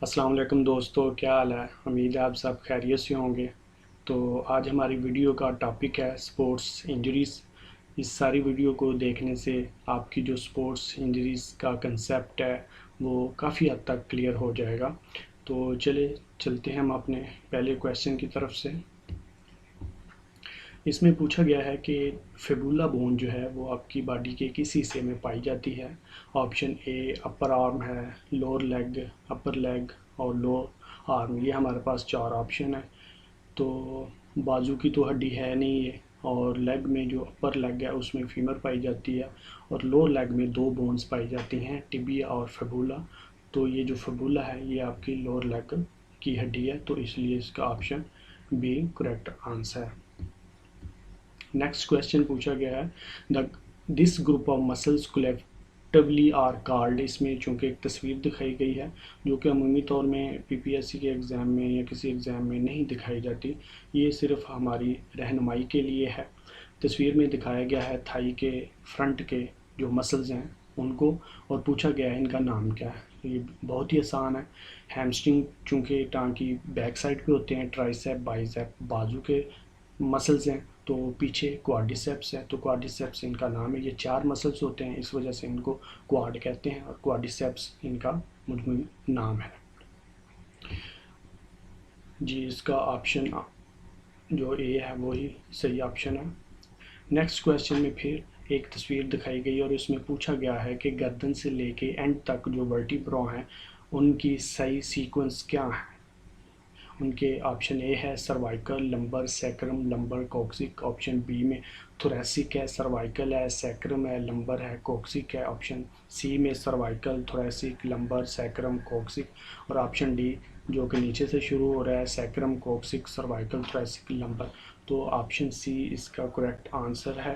अस्सलाम वालेकुम दोस्तों, क्या हाल है। उम्मीद है आप सब खैरियत से होंगे। तो आज हमारी वीडियो का टॉपिक है स्पोर्ट्स इंजरीज़। इस सारी वीडियो को देखने से आपकी जो स्पोर्ट्स इंजरीज़ का कंसेप्ट है वो काफ़ी हद तक क्लियर हो जाएगा। तो चलते हैं हम अपने पहले क्वेश्चन की तरफ से। इसमें पूछा गया है कि फिबुला बोन जो है वो आपकी बॉडी के किस हिस्से में पाई जाती है। ऑप्शन ए अपर आर्म है, लोअर लेग, अपर लेग और लोअर आर्म। ये हमारे पास चार ऑप्शन है। तो बाजू की तो हड्डी है नहीं ये, और लेग में जो अपर लेग है उसमें फीमर पाई जाती है, और लोअर लेग में दो बोन्स पाई जाती हैं, टिबिया और फिबुला। तो ये जो फिबुला है ये आपकी लोअर लेग की हड्डी है, तो इसलिए इसका ऑप्शन बी करेक्ट आंसर है। नेक्स्ट क्वेश्चन पूछा गया है the this group of muscles collectively are called. इसमें चूँकि एक तस्वीर दिखाई गई है जो कि अमूमी तौर में पीपीएससी के एग्ज़ाम में या किसी एग्ज़ाम में नहीं दिखाई जाती, ये सिर्फ हमारी रहनुमाई के लिए है। तस्वीर में दिखाया गया है थाई के फ्रंट के जो मसल्स हैं उनको, और पूछा गया है इनका नाम क्या है। ये बहुत ही आसान है। हैमस्ट्रिंग चूँकि टांग की बैक साइड पे होते हैं, ट्राइसेप बाइसेप बाजू के मसल्स हैं, तो पीछे क्वाड्रिसेप्स है, तो क्वाड्रिसेप्स इनका नाम है। ये चार मसल्स होते हैं, इस वजह से इनको क्वाड कहते हैं, और क्वाड्रिसेप्स इनका मुजमन नाम है जी। इसका ऑप्शन जो ए है वही सही ऑप्शन है। नेक्स्ट क्वेश्चन में फिर एक तस्वीर दिखाई गई और इसमें पूछा गया है कि गर्दन से लेके एंड तक जो वर्टिब्रा हैं उनकी सही सीक्वेंस क्या है। उनके ऑप्शन ए है cervical, lumbar, sacrum, lumbar, coccyx. Option B में थोरेसिक है, सर्वाइकल है, सैक्रम है, लंबर है, कोक्सिक है। ऑप्शन सी में cervical, thoracic, lumbar, sacrum, coccyx. और ऑप्शन डी जो कि नीचे से शुरू हो रहा है, सैक्रम, कोक्सिक, सर्वाइकल, थोरेसिक, लंबर। तो ऑप्शन सी इसका करेक्ट आंसर है।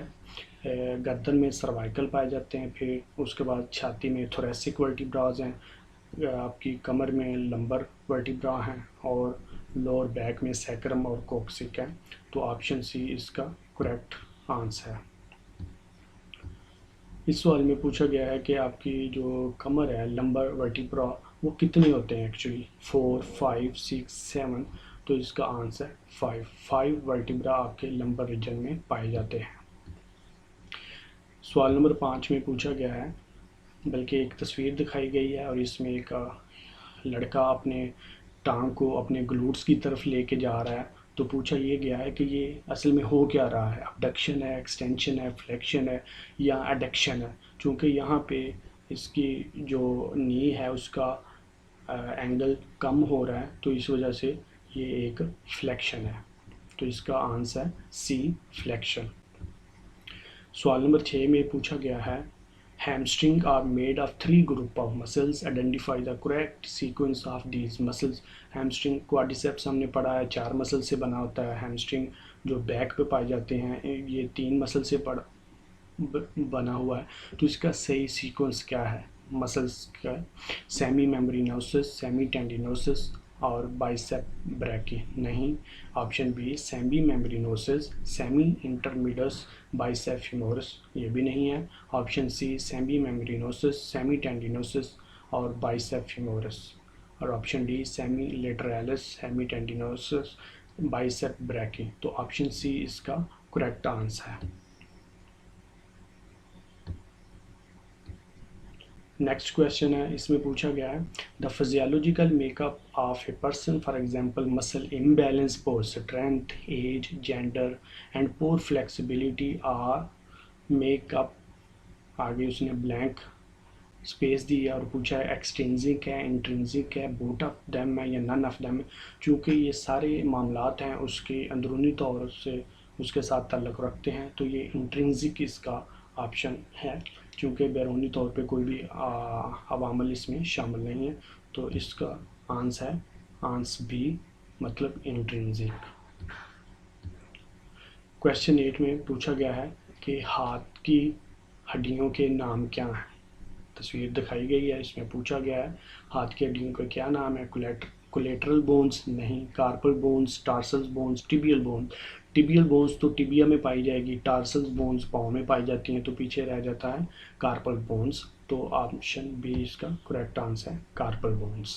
गर्दन में सर्वाइकल पाए जाते हैं, फिर उसके बाद छाती में थोरेसिक वर्टिब्राज हैं, आपकी कमर में लंबर वर्टिब्रा हैं, और लोअर बैक में सैक्रम और कोक्सिक है। तो ऑप्शन सी इसका करेक्ट आंसर है। इस सवाल में पूछा गया है कि आपकी जो कमर है लंबर वर्टिब्रा वो कितने होते हैं एक्चुअली, 4, 5, 6, 7। तो इसका आंसर 5 वर्टिब्रा आपके लंबर रीजन में पाए जाते हैं। सवाल नंबर 5 में पूछा गया है, बल्कि एक तस्वीर दिखाई गई है और इसमें एक लड़का अपने टांग को अपने ग्लूट्स की तरफ लेके जा रहा है। तो पूछा ये गया है कि ये असल में हो क्या रहा है, अबडक्शन है, एक्सटेंशन है, फ्लेक्शन है या एडक्शन है। चूँकि यहाँ पे इसकी जो नी है उसका एंगल कम हो रहा है, तो इस वजह से ये एक फ्लेक्शन है। तो इसका आंसर सी फ्लेक्शन। सवाल नंबर 6 में पूछा गया है Hamstring are made of three group of muscles. Identify the correct sequence of these muscles. Hamstring quadriceps हमने पढ़ा है, चार मसल से बना होता है। Hamstring जो बैक पे पाए जाते हैं ये तीन मसल से बना हुआ है। तो इसका सही सीक्वेंस क्या है मसल्स का? सेमी मेम्ब्रेनोसिस, सेमी टेंडिनोसिस और बाइसेप ब्रैकी। नहीं, option B semi membranosus, semi intermedius, bicep femoris, ये भी नहीं है। Option C semi membranosus, semi tendinosus और बाइसेप फीमोरस। और option D semi lateralis, semi tendinosus, bicep brachii. तो ऑप्शन सी इसका करेक्ट आंसर है। नेक्स्ट क्वेश्चन है, इसमें पूछा गया है the physiological makeup of a person, for example muscle imbalance, poor strength, age, gender and poor flexibility are makeup. आगे उसने ब्लैंक स्पेस दी है और पूछा है एक्सट्रिंसिक है, इंट्रिंसिक है, बोथ ऑफ देम है या नन ऑफ देम है। चूँकि ये सारे मामलात हैं उसके अंदरूनी तौर से उसके साथ ताल्लुक़ रखते हैं, तो ये इंट्रिंसिक इसका ऑप्शन है, चूँकि बैरूनी तौर पे कोई भी अवामल इसमें शामिल नहीं है। तो इसका आंसर है आंसर बी, मतलब इंट्रिंसिक। क्वेश्चन 8 में पूछा गया है कि हाथ की हड्डियों के नाम क्या हैं। तस्वीर दिखाई गई है, इसमें पूछा गया है हाथ की हड्डियों का क्या नाम है। कोलेटरल बोन्स नहीं, carpal bones, tarsals bones, tibial bones. Tibial bones तो टिबिया में पाई जाएगी, टार्सल्स बोन्स पाँव में पाई जाती हैं, तो पीछे रह जाता है कार्पल बोन्स। तो ऑप्शन बी इसका करेक्ट आंसर है कार्पल बोन्स।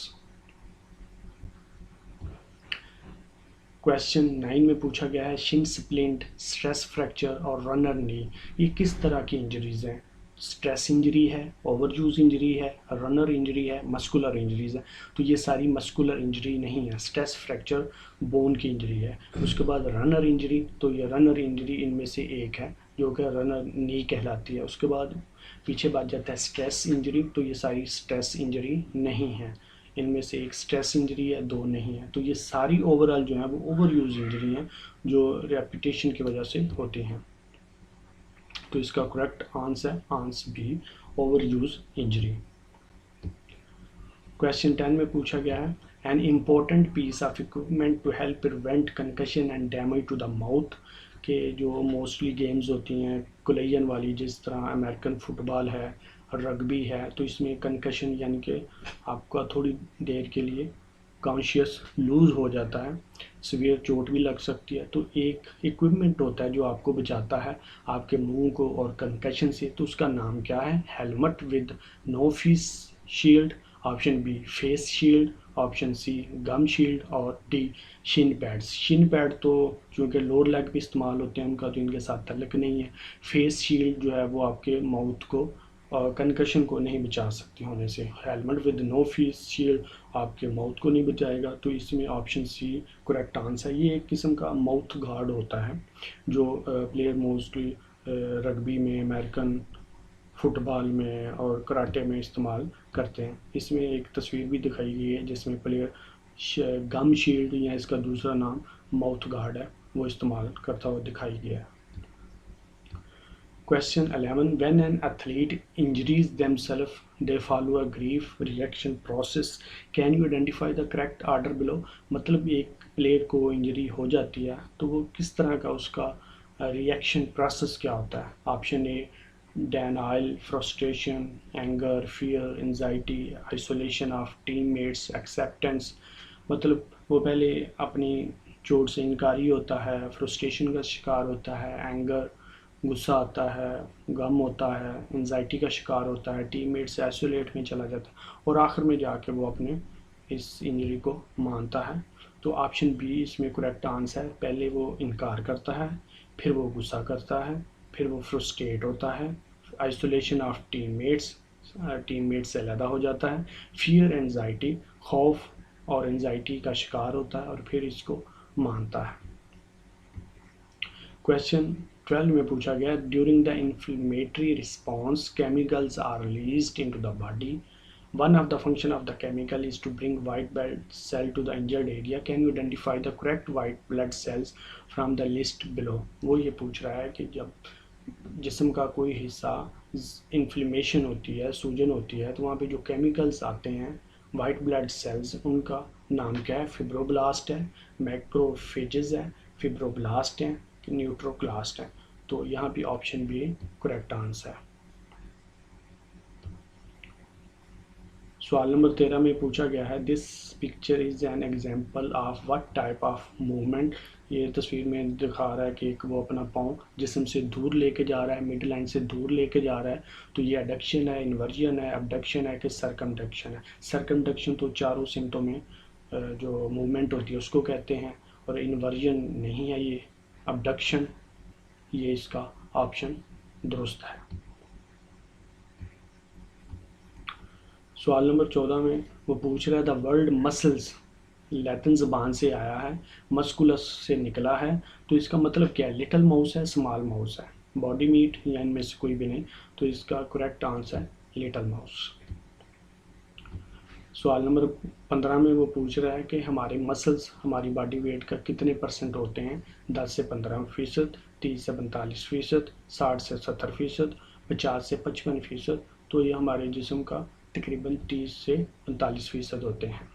क्वेश्चन 9 में पूछा गया है शिन स्प्लिंट, स्ट्रेस फ्रैक्चर और रनर नी, ये किस तरह की इंजरीज हैं? स्ट्रेस इंजरी है, ओवर यूज इंजरी है, रनर इंजरी है, मस्कुलर इंजरीज है। तो ये सारी मस्कुलर इंजरी नहीं है। स्ट्रेस फ्रैक्चर बोन की इंजरी है। उसके बाद रनर इंजरी, तो ये रनर इंजरी इनमें से एक है जो कि रनर नी कहलाती है। उसके बाद पीछे बात जाता है स्ट्रेस इंजरी, तो ये सारी स्ट्रेस इंजरी नहीं है। इनमें से एक स्ट्रेस इंजरी है, दो नहीं है। तो ये सारी ओवरऑल जो है वो ओवर यूज इंजरी हैं जो रेपिटेशन की वजह से होती हैं। तो इसका करेक्ट आंसर है answer B, overuse injury. Question 10 में पूछा गया है an important piece of equipment to help prevent concussion and damage to the mouth, के जो मोस्टली गेम्स होती हैं कुलैयन वाली, जिस तरह अमेरिकन फुटबॉल है, रग्बी है, तो इसमें कंकशन यानी कि आपका थोड़ी देर के लिए कॉन्शियस लूज हो जाता है, सीवियर चोट भी लग सकती है। तो एक इक्विपमेंट होता है जो आपको बचाता है आपके मुंह को और कंकशन से, तो उसका नाम क्या है? Helmet with no face shield, option B face shield, option C gum shield और D shin pads. Shin pad तो चूँकि लोअर लेग पे इस्तेमाल होते हैं उनका तो इनके साथ तल्लक नहीं है। फेस शील्ड जो है वो आपके माउथ को और कंकशन को नहीं बचा सकती होने से। Helmet with no face shield आपके माउथ को नहीं बचाएगा, तो इसमें ऑप्शन सी करेक्ट आंसर है। ये एक किस्म का माउथ गार्ड होता है जो प्लेयर मोस्टली रग्बी में, अमेरिकन फुटबॉल में और कराटे में इस्तेमाल करते हैं। इसमें एक तस्वीर भी दिखाई गई है जिसमें प्लेयर गम शील्ड या इसका दूसरा नाम माउथ गार्ड है वो इस्तेमाल करता हुआ दिखाई गया है। Question 11. When an athlete injures themselves, they follow a grief reaction process. Can you identify the correct order below? मतलब एक प्लेयर को इंजरी हो जाती है तो वो किस तरह का उसका रिएक्शन प्रोसेस क्या होता है? Option A denial, frustration, anger, fear, anxiety, isolation of teammates, acceptance। मतलब वो पहले अपनी चोट से इनकारी होता है, फ्रस्ट्रेशन का शिकार होता है, एंगर गुस्सा आता है, गम होता है, एंजाइटी का शिकार होता है, टीममेट से आइसोलेट में चला जाता है और आखिर में जाके वो अपने इस इंजरी को मानता है। तो ऑप्शन बी इसमें करेक्ट आंसर है। पहले वो इनकार करता है, फिर वो गुस्सा करता है, फिर वो फ्रस्ट्रेट होता है, आइसोलेशन ऑफ टीममेट्स, टीममेट से अलहदा हो जाता है, फियर एंजाइटी, खौफ और एंजाइटी का शिकार होता है और फिर इसको मानता है। क्वेश्चन 12 में पूछा गया during the inflammatory response chemicals are released into the body, one of the function of the chemical is to bring white blood cell to the injured area. Can you identify the correct white blood cells from the list below? वो ये पूछ रहा है कि जब जिस्म का कोई हिस्सा इन्फ्लेमेशन होती है, सूजन होती है, तो वहाँ पे जो केमिकल्स आते हैं वाइट ब्लड सेल्स, उनका नाम क्या है? फिब्रोब्लास्ट है, मैक्रोफेजेस है, फिब्रोब्लास्ट है, न्यूट्रोक्लास्ट है। तो यहाँ पे ऑप्शन बी करेक्ट आंसर है। सवाल नंबर 13 में पूछा गया है this picture is an example of what type of movement. ये तस्वीर में दिखा रहा है कि एक वो अपना पाँव जिस्म से दूर लेके जा रहा है, मिड लाइन से दूर लेके जा रहा है। तो ये एडक्शन है, इन्वर्जन है, अबडक्शन है कि सरकमडक्शन है? सरकमडक्शन तो चारों सिमटों में जो मूवमेंट होती है उसको कहते हैं, और इन्वर्जन नहीं है, ये अबडक्शन, ये इसका ऑप्शन दुरुस्त है। सवाल नंबर 14 में वो पूछ रहा है द वर्ल्ड मसल्स लैटिन ज़बान से आया है, मस्कुलस से निकला है, तो इसका मतलब क्या है? लिटिल माउस है, स्मॉल माउस है, बॉडी मीट या इनमें से कोई भी नहीं? तो इसका करेक्ट आंसर है लिटिल माउस। सवाल नंबर 15 में वो पूछ रहा है कि हमारे मसल्स हमारी बॉडी वेट का कितने परसेंट होते हैं? 10 से 15%, 30 से 45%, 60 से 70%, 50 से 55%। तो ये हमारे जिस्म का तकरीबन 30 से 45% होते हैं।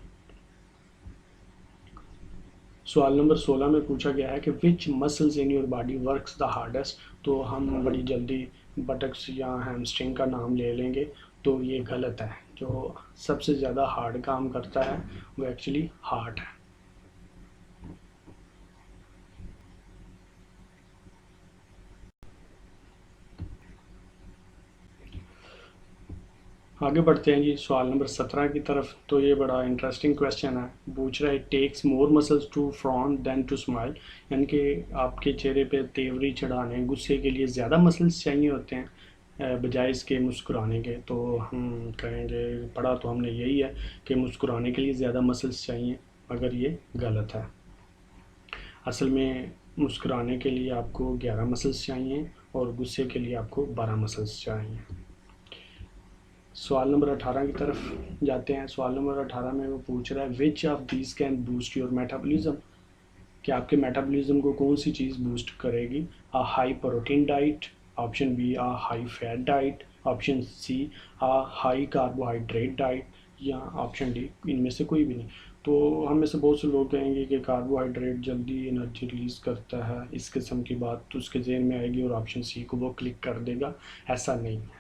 सवाल नंबर 16 में पूछा गया है कि which muscles in your body works the hardest. तो हम बड़ी जल्दी बटक्स या हैमस्ट्रिंग का नाम ले लेंगे, तो ये गलत है। जो सबसे ज़्यादा हार्ड काम करता है वो एक्चुअली हार्ट है। आगे बढ़ते हैं जी सवाल नंबर 17 की तरफ। तो ये बड़ा इंटरेस्टिंग क्वेश्चन है। पूछ रहा है takes more muscles to frown than to smile, यानी कि आपके चेहरे पे तेवरी चढ़ाने, गुस्से के लिए ज़्यादा मसल्स चाहिए होते हैं बजाय इसके मुस्कुराने के। तो हम कहेंगे, पढ़ा तो हमने यही है कि मुस्कुराने के लिए ज़्यादा मसल्स चाहिए, मगर ये गलत है। असल में मुस्कुराने के लिए आपको 11 मसल्स चाहिए और गुस्से के लिए आपको 12 मसल्स चाहिए। सवाल नंबर 18 की तरफ जाते हैं। सवाल नंबर 18 में वो पूछ रहा है which of these can boost your metabolism, कि आपके मेटाबॉलिज्म को कौन सी चीज़ बूस्ट करेगी। A high protein diet, option B a high fat diet, option C a high carbohydrate diet, या ऑप्शन डी इनमें से कोई भी नहीं। तो हम में से बहुत से लोग कहेंगे कि कार्बोहाइड्रेट जल्दी एनर्जी रिलीज़ करता है, इस किस्म की बात तो उसके जहन में आएगी और ऑप्शन सी को वो क्लिक कर देगा। ऐसा नहीं है।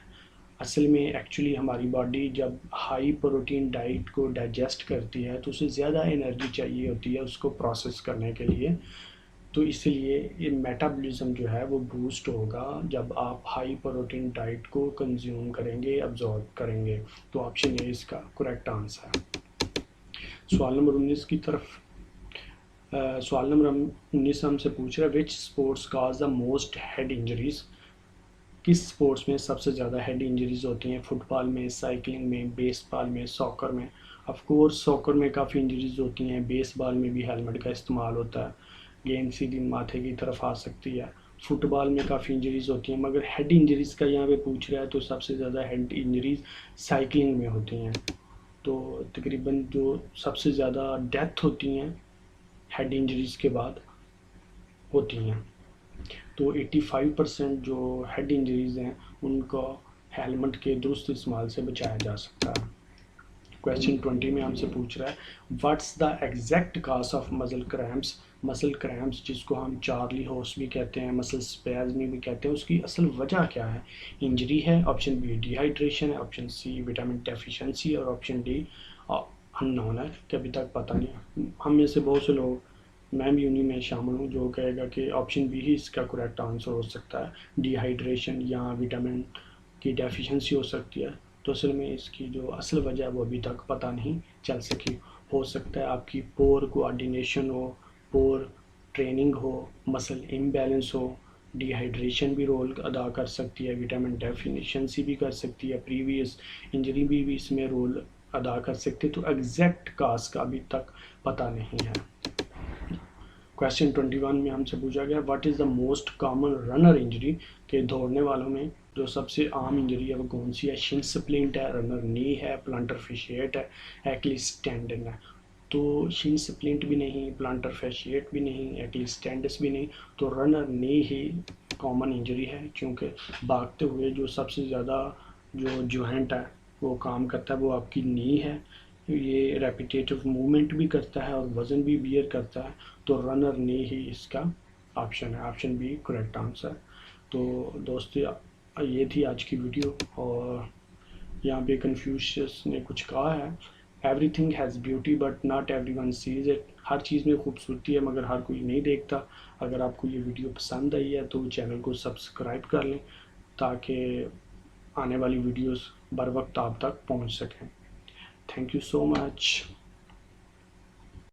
असल में एक्चुअली हमारी बॉडी जब हाई प्रोटीन डाइट को डाइजेस्ट करती है तो उसे ज़्यादा एनर्जी चाहिए होती है उसको प्रोसेस करने के लिए। तो इसलिए ये मेटाबॉलिज्म जो है वो बूस्ट होगा जब आप हाई प्रोटीन डाइट को कंज्यूम करेंगे, अब्जॉर्ब करेंगे। तो ऑप्शन ए इसका करेक्ट आंसर है। सवाल नंबर 19 की तरफ। सवाल नंबर 19 हमसे पूछ रहा है विच sports cause the most head injuries, किस स्पोर्ट्स में सबसे ज़्यादा हेड इंजरीज होती हैं। फुटबॉल में, साइकिलिंग में, बेसबॉल में, सॉकर में। ऑफ कोर्स सॉकर में काफ़ी इंजरीज होती हैं, बेसबॉल में भी हेलमेट का इस्तेमाल होता है, गेंद सीधी माथे की तरफ आ सकती है। फुटबॉल में काफ़ी इंजरीज होती हैं, मगर हेड इंजरीज का यहाँ पे पूछ रहा है तो सबसे ज़्यादा हेड इंजरीज साइकिलिंग में होती हैं। तो तकरीबन जो सबसे ज़्यादा डेथ होती हैं हेड इंजरीज के बाद होती हैं। तो 85% जो हेड इंजरीज हैं उनको हेलमेट के दुरुस्त इस्तेमाल से बचाया जा सकता है। क्वेश्चन 20 में हमसे पूछ रहा है what's the exact cause of muscle cramps, muscle cramps जिसको हम चार्ली हॉर्स भी कहते हैं, मसल स्पैज़्म भी कहते हैं, उसकी असल वजह क्या है। इंजरी है, ऑप्शन बी डिहाइड्रेशन है, ऑप्शन सी विटामिन डेफिशिएंसी और ऑप्शन डी अननोन है कि अभी तक पता नहीं। हम में से बहुत से लोग, मैं भी उन्हीं में शामिल हूँ, जो कहेगा कि ऑप्शन बी ही इसका करेक्ट आंसर हो सकता है, डिहाइड्रेशन या विटामिन की डेफिशिएंसी हो सकती है। तो असल में इसकी जो असल वजह है वो अभी तक पता नहीं चल सकी। हो सकता है आपकी पोर कोऑर्डिनेशन हो, पोर ट्रेनिंग हो, मसल इम्बैलेंस हो, डिहाइड्रेशन भी रोल अदा कर सकती है, विटामिन डेफिशिएंसी भी कर सकती है, प्रीवियस इंजरी भी इसमें रोल अदा कर सकती है। तो एग्जैक्ट काज का अभी तक पता नहीं है। क्वेश्चन 21 में हमसे पूछा गया what is the most common runner injury, के दौड़ने वालों में जो सबसे आम इंजरी है वो कौन सी है। शिन स्प्लिंट है, रनर नी है, प्लांटर फेशिएट है, एक्लिस टेंडन है। तो शिन स्प्लिंट भी नहीं, प्लांटर फेशिएट भी नहीं, एक्लिस टेंडस भी नहीं, तो रनर नी ही कॉमन इंजरी है, क्योंकि भागते हुए जो सबसे ज़्यादा जो जॉइंट है वो काम करता है वो आपकी नी है। ये रेपिटेटिव मूवमेंट भी करता है और वज़न भी बियर करता है। तो रनर ने ही इसका ऑप्शन है, ऑप्शन बी करेक्ट आंसर। तो दोस्तों ये थी आज की वीडियो, और यहाँ पे कन्फ्यूशियस ने कुछ कहा है everything has beauty but not everyone sees it, हर चीज़ में खूबसूरती है मगर हर कोई नहीं देखता। अगर आपको ये वीडियो पसंद आई है तो चैनल को सब्सक्राइब कर लें ताकि आने वाली वीडियोस बर वक्त आप तक पहुँच सकें। Thank you so much.